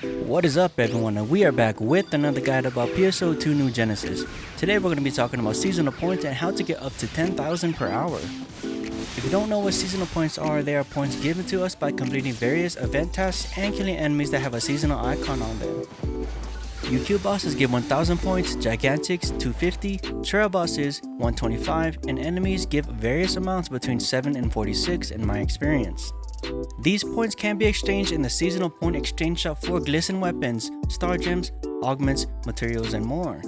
What is up everyone, and we are back with another guide about PSO2 New Genesis. Today we're going to be talking about seasonal points and how to get up to 10,000 per hour. If you don't know what seasonal points are, they are points given to us by completing various event tasks and killing enemies that have a seasonal icon on them. UQ bosses give 1000 points, Gigantics 250, Trail bosses 125, and enemies give various amounts between 7 and 46 in my experience. These points can be exchanged in the seasonal point exchange shop for glisten weapons, star gems, augments, materials, and more.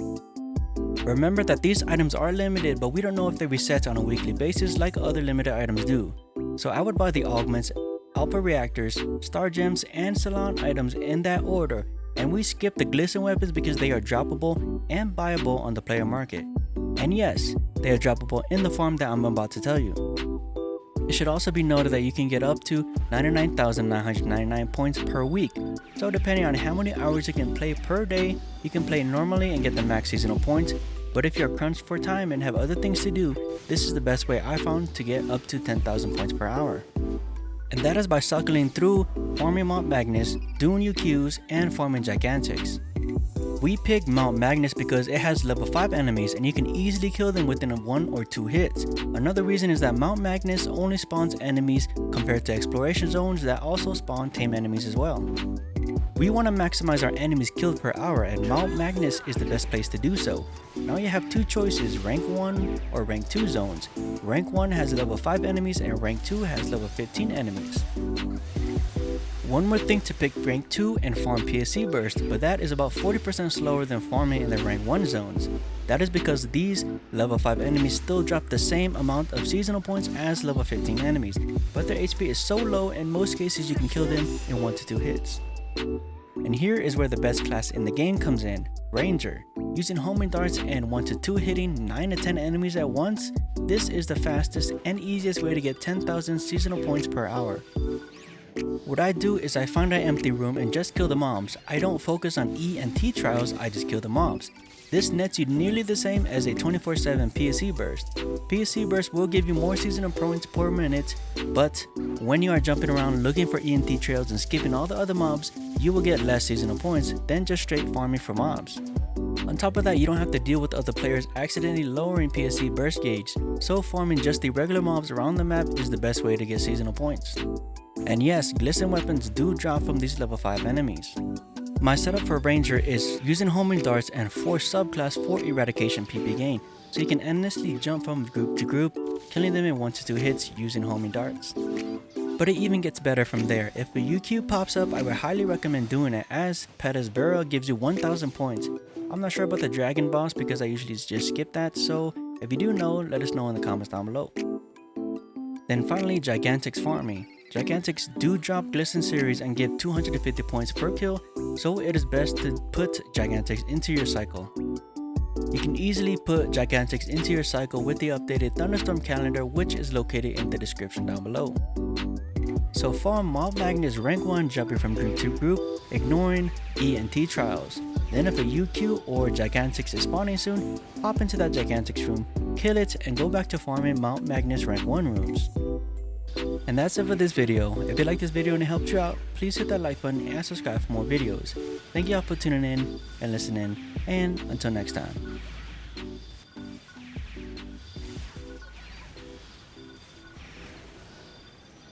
Remember that these items are limited, but we don't know if they reset on a weekly basis like other limited items do. So I would buy the augments, alpha reactors, star gems, and salon items in that order, and we skip the glisten weapons because they are droppable and buyable on the player market. And yes, they are droppable in the farm that I'm about to tell you. It should also be noted that you can get up to 99,999 points per week, so depending on how many hours you can play per day, you can play normally and get the max seasonal points, but if you're crunched for time and have other things to do, this is the best way I found to get up to 10,000 points per hour. And that is by cycling through farming Mount Magnus, doing UQs, and farming Gigantics. We picked Mount Magnus because it has level 5 enemies and you can easily kill them within 1 or 2 hits. Another reason is that Mount Magnus only spawns enemies compared to exploration zones that also spawn tame enemies as well. We want to maximize our enemies killed per hour, and Mount Magnus is the best place to do so. Now you have two choices, rank 1 or rank 2 zones. Rank 1 has level 5 enemies and rank 2 has level 15 enemies. One more thing to pick rank 2 and farm PSC burst, but that is about 40% slower than farming in the rank 1 zones. That is because these level 5 enemies still drop the same amount of seasonal points as level 15 enemies, but their HP is so low in most cases you can kill them in 1 to 2 hits. And here is where the best class in the game comes in, Ranger. Using homing darts and 1 to 2 hitting 9 to 10 enemies at once, this is the fastest and easiest way to get 10,000 seasonal points per hour. What I do is I find an empty room and just kill the mobs. I don't focus on E and T trials, I just kill the mobs. This nets you nearly the same as a 24/7 PSC burst. PSC burst will give you more seasonal points per minute, but when you are jumping around looking for E and T trails and skipping all the other mobs, you will get less seasonal points than just straight farming for mobs. On top of that, you don't have to deal with other players accidentally lowering PSC burst gauge, so farming just the regular mobs around the map is the best way to get seasonal points. And yes, glisten weapons do drop from these level 5 enemies. My setup for Ranger is using homing darts and 4 subclass for eradication PP gain, so you can endlessly jump from group to group, killing them in 1 to 2 hits using homing darts. But it even gets better from there. If a UQ pops up, I would highly recommend doing it, as Peta's Burial gives you 1000 points. I'm not sure about the dragon boss because I usually just skip that, so if you do know, let us know in the comments down below. Then finally, Gigantics farming. Gigantics do drop glisten series and give 250 points per kill, so it is best to put Gigantics into your cycle. You can easily put Gigantics into your cycle with the updated Thunderstorm calendar, which is located in the description down below. So farm Mount Magnus rank 1 jumping from group to group, ignoring E and T trials. Then if a UQ or Gigantics is spawning soon, hop into that Gigantics room, kill it, and go back to farming Mount Magnus rank 1 rooms. And that's it for this video. If you liked this video and it helped you out, please hit that like button and subscribe for more videos. Thank you all for tuning in and listening, and until next time.